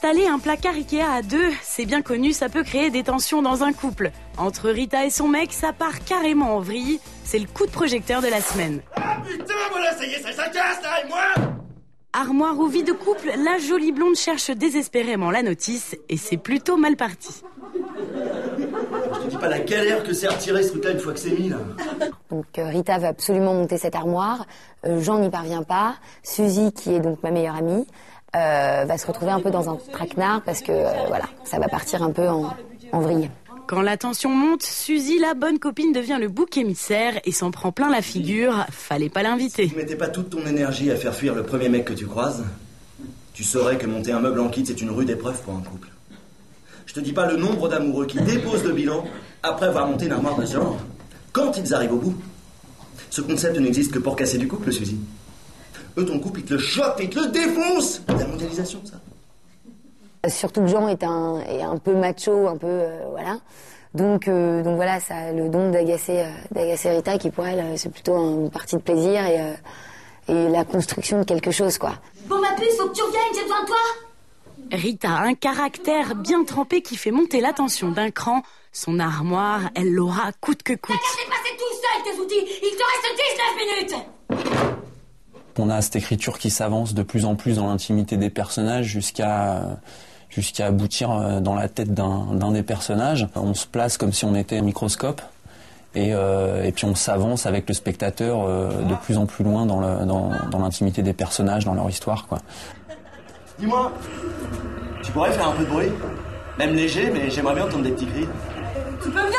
Installer un placard Ikea à deux, c'est bien connu, ça peut créer des tensions dans un couple. Entre Rita et son mec, ça part carrément en vrille. C'est le coup de projecteur de la semaine. Ah putain, voilà, ça y est, ça casse là, et moi ? Armoire ou vie de couple, la jolie blonde cherche désespérément la notice et c'est plutôt mal parti. Je te dis pas la galère que c'est à retirer ce truc-là une fois que c'est mis là. Donc Rita veut absolument monter cette armoire, Jean n'y parvient pas, Suzy, qui est donc ma meilleure amie, va se retrouver un peu dans un traquenard parce que voilà, ça va partir un peu en vrille. Quand la tension monte, Suzy, la bonne copine, devient le bouc émissaire et s'en prend plein la figure. Fallait pas l'inviter. Si tu mettais pas toute ton énergie à faire fuir le premier mec que tu croises, tu saurais que monter un meuble en kit, c'est une rude épreuve pour un couple. Je te dis pas le nombre d'amoureux qui déposent le bilan après avoir monté une armoire de ce genre. Quand ils arrivent au bout, ce concept n'existe que pour casser du couple, Suzy. Eux, ton couple, ils te le choquent, ils te le défoncent. C'est la mondialisation, ça. Surtout que Jean est un peu macho, un peu voilà. Donc voilà, ça a le don d'agacer Rita, qui pour elle c'est plutôt une partie de plaisir et la construction de quelque chose, quoi. Bon ma puce, faut que tu reviennes, j'ai besoin de toi. Rita a un caractère bien trempé qui fait monter la tension d'un cran. Son armoire, elle l'aura coûte que coûte. T'as qu'à passer tout seul tes outils, il te reste 19 minutes. On a cette écriture qui s'avance de plus en plus dans l'intimité des personnages jusqu'à aboutir dans la tête d'un des personnages. On se place comme si on était un microscope et puis on s'avance avec le spectateur de plus en plus loin dans l'intimité des personnages, dans leur histoire, quoi. Dis-moi, tu pourrais faire un peu de bruit ? Même léger, mais j'aimerais bien entendre des petits cris. Tu peux venir